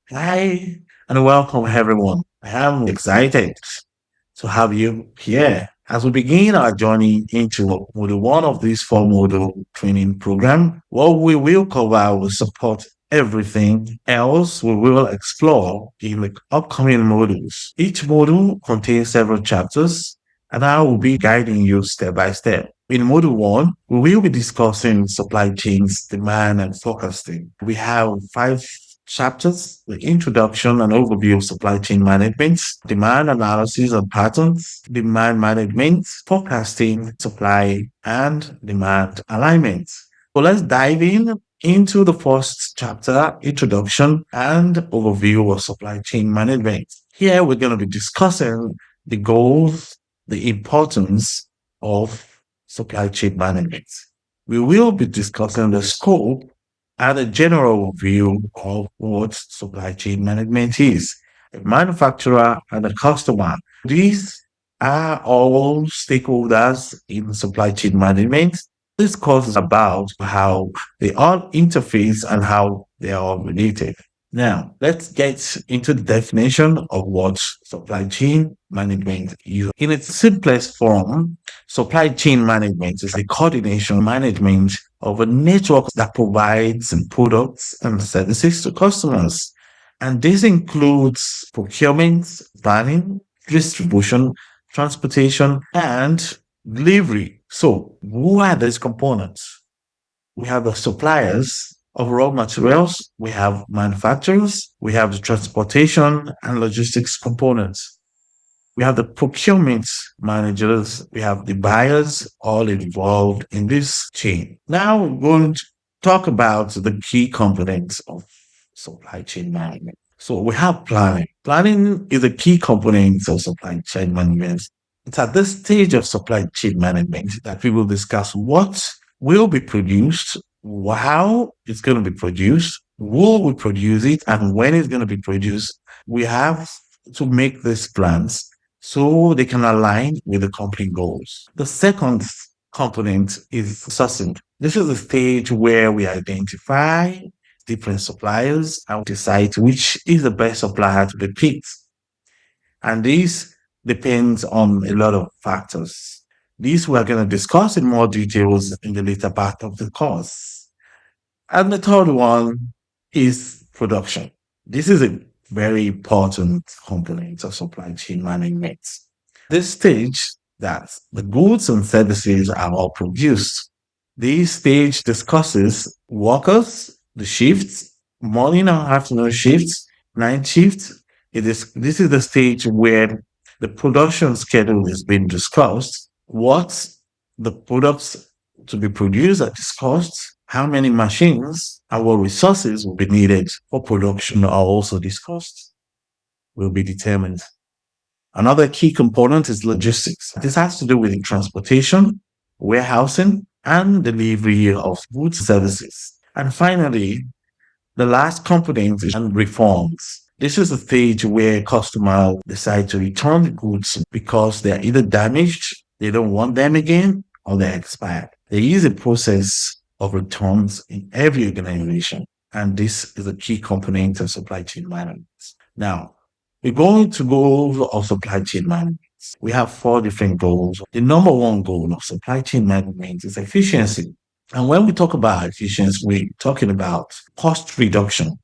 Hi, and welcome everyone. I am excited to have you here as we begin our journey into Module 1 of this 4 module training program. What we will cover will support everything else we will explore in the upcoming modules. Each module contains several chapters, and I will be guiding you step by step. In Module 1, we will be discussing supply chains, demand, and forecasting. We have 5 chapters: the introduction and overview of supply chain management, demand analysis and patterns, demand management, forecasting, supply and demand alignment. So let's dive into the first chapter, introduction and overview of supply chain management. Here we're going to be discussing the goals, the importance of supply chain management. We will be discussing the scope and a general view of what supply chain management is. A manufacturer and a customer. These are all stakeholders in supply chain management. This course is about how they all interface and how they are all related. Now, let's get into the definition of what supply chain management is. In its simplest form, supply chain management is the coordination management of a network that provides products and services to customers. And this includes procurement, planning, distribution, transportation, and delivery. So, who are these components? We have the suppliers of raw materials, we have manufacturers, we have the transportation and logistics components. We have the procurement managers, we have the buyers, all involved in this chain. Now we're going to talk about the key components of supply chain management. So we have planning. Planning is a key component of supply chain management. It's at this stage of supply chain management that we will discuss what will be produced, how it's going to be produced, who will produce it, and when it's going to be produced. We have to make these plans so they can align with the company goals. The second component is sourcing. This is the stage where we identify different suppliers and decide which is the best supplier to be picked. And this depends on a lot of factors. These we are going to discuss in more details in the later part of the course. And the third one is production. This is a very important component of supply chain management. This stage that the goods and services are all produced. This stage discusses workers, the shifts, morning and afternoon shifts, night shifts. This is the stage where the production schedule is being discussed, what the products to be produced are discussed, how many machines and what resources will be needed for production are also discussed, will be determined. Another key component is logistics. This has to do with transportation, warehousing, and delivery of goods and services. And finally, the last component is refunds. This is the stage where customers decide to return the goods because they're either damaged, they don't want them again, or they're expired. There is a process of returns in every organization, and this is a key component of supply chain management. Now, we're going to go over our supply chain management. We have 4 different goals. The number one goal of supply chain management is efficiency. And when we talk about efficiency, we're talking about cost reduction,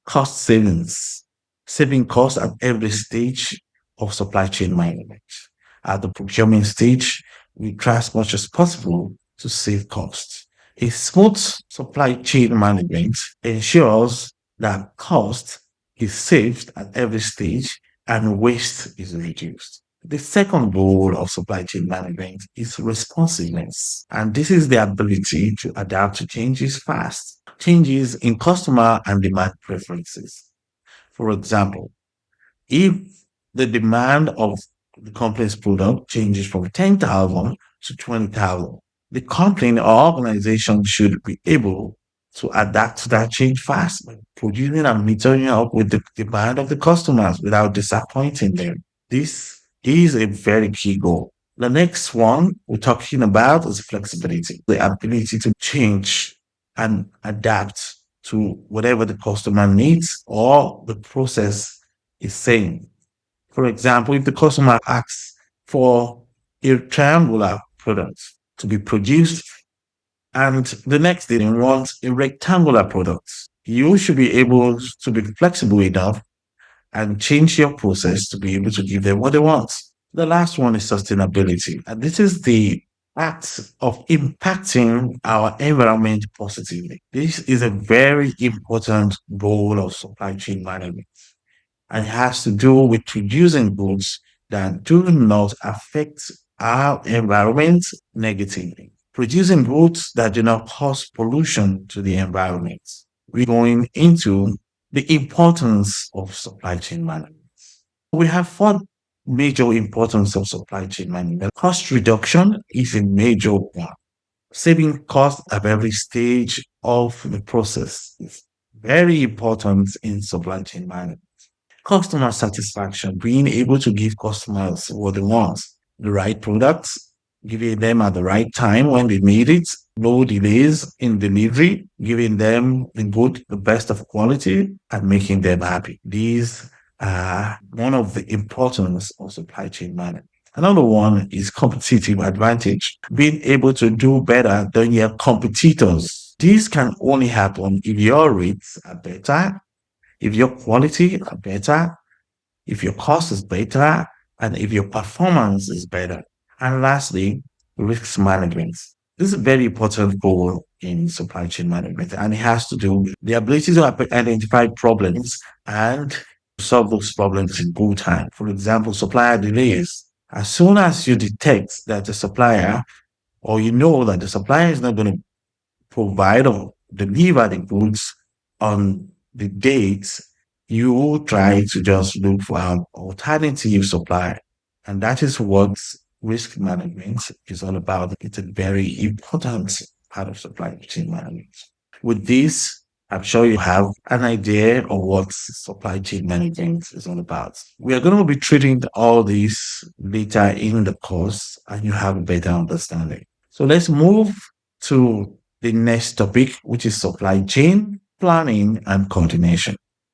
cost savings, saving costs at every stage of supply chain management. At the procurement stage, we try as much as possible to save costs. A smooth supply chain management ensures that cost is saved at every stage and waste is reduced. The second goal of supply chain management is responsiveness. And this is the ability to adapt to changes fast, changes in customer and demand preferences. For example, if the demand of the company's product changes from 10,000 to 20,000, the company or organization should be able to adapt to that change fast, by producing and meeting up with the demand of the customers without disappointing them. This is a very key goal. The next one we're talking about is flexibility, the ability to change and adapt to whatever the customer needs or the process is saying. For example, if the customer asks for a triangular product to be produced and the next day they want a rectangular product, you should be able to be flexible enough and change your process to be able to give them what they want. The last one is sustainability. And this is the act of impacting our environment positively. This is a very important role of supply chain management and it has to do with producing goods that do not affect our environment negatively. Producing goods that do not cause pollution to the environment. We're going into the importance of supply chain management. We have four major importance of supply chain management. Cost reduction is a major one. Saving cost at every stage of the process is very important in supply chain management. Customer satisfaction, being able to give customers what they want, the right products, giving them at the right time when they need it, no delays in delivery, giving them the best of quality, and making them happy. These are one of the importance of supply chain management. Another one is competitive advantage, being able to do better than your competitors. This can only happen if your rates are better, if your quality are better, if your cost is better, and if your performance is better. And lastly, risk management. This is a very important goal in supply chain management, and it has to do with the ability to identify problems and solve those problems in good time. For example, supplier delays. As soon as you detect that the supplier, or you know that the supplier is not going to provide or deliver the goods on the dates, you try to just look for an alternative supplier. And that is what risk management is all about. It's a very important part of supply chain management. With this, I'm sure you have an idea of what supply chain management is all about. We are going to be treating all these later in the course and you have a better understanding. So let's move to the next topic, which is supply chain planning and coordination.